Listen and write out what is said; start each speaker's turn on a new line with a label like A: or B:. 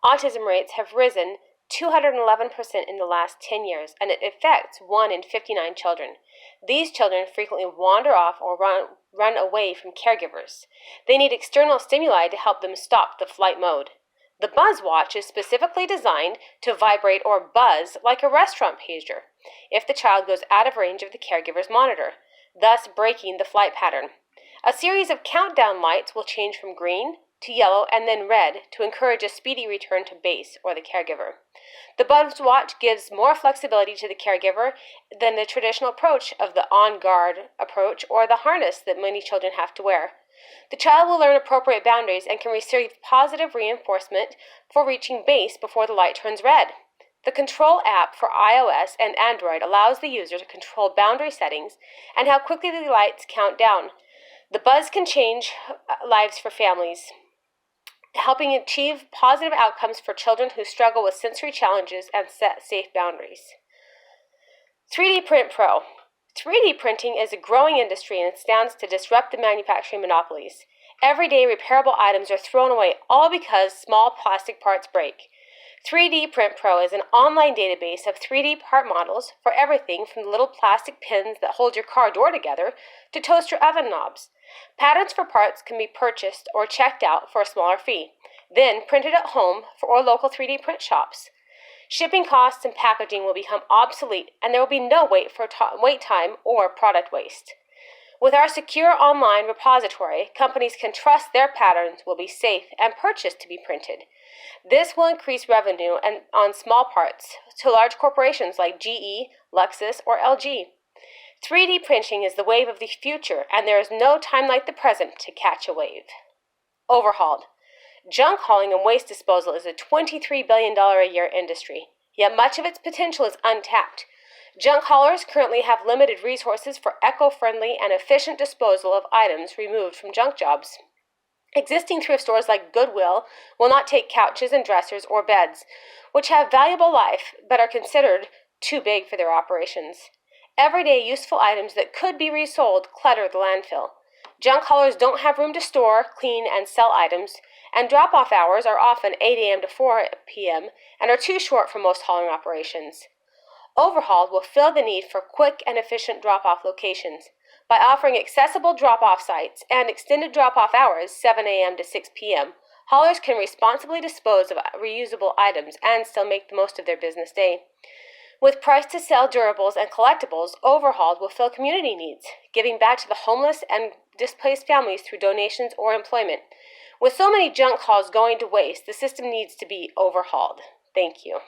A: autism rates have risen 211% in the last 10 years, and it affects 1 in 59 children. These children frequently wander off or run away from caregivers. They need external stimuli to help them stop the flight mode. The Buzz Watch is specifically designed to vibrate or buzz like a restaurant pager if the child goes out of range of the caregiver's monitor, thus breaking the flight pattern. A series of countdown lights will change from green to yellow and then red to encourage a speedy return to base or the caregiver. The Buzz Watch gives more flexibility to the caregiver than the traditional approach of the on-guard approach or the harness that many children have to wear. The child will learn appropriate boundaries and can receive positive reinforcement for reaching base before the light turns red. The Control app for iOS and Android allows the user to control boundary settings and how quickly the lights count down. The Buzz can change lives for families, helping achieve positive outcomes for children who struggle with sensory challenges and set safe boundaries. 3D Print Pro. 3D printing is a growing industry and stands to disrupt the manufacturing monopolies. Everyday repairable items are thrown away, all because small plastic parts break. 3D Print Pro is an online database of 3D part models for everything from the little plastic pins that hold your car door together to toaster oven knobs. Patterns for parts can be purchased or checked out for a smaller fee, then printed at home or local 3D print shops. Shipping costs and packaging will become obsolete, and there will be no wait time or product waste. With our secure online repository, companies can trust their patterns will be safe and purchased to be printed. This will increase revenue on small parts to large corporations like GE, Lexus, or LG. 3D printing is the wave of the future, and there is no time like the present to catch a wave. Overhauled. Junk hauling and waste disposal is a $23 billion a year industry, yet much of its potential is untapped. Junk haulers currently have limited resources for eco-friendly and efficient disposal of items removed from junk jobs. Existing thrift stores like Goodwill will not take couches and dressers or beds, which have valuable life but are considered too big for their operations. Everyday useful items that could be resold clutter the landfill. Junk haulers don't have room to store, clean, and sell items, and drop-off hours are often 8 a.m. to 4 p.m. and are too short for most hauling operations. Overhauled will fill the need for quick and efficient drop-off locations. By offering accessible drop-off sites and extended drop-off hours, 7 a.m. to 6 p.m., haulers can responsibly dispose of reusable items and still make the most of their business day. With price-to-sell durables and collectibles, Overhauled will fill community needs, giving back to the homeless and displaced families through donations or employment. With so many junk hauls going to waste, the system needs to be overhauled. Thank you.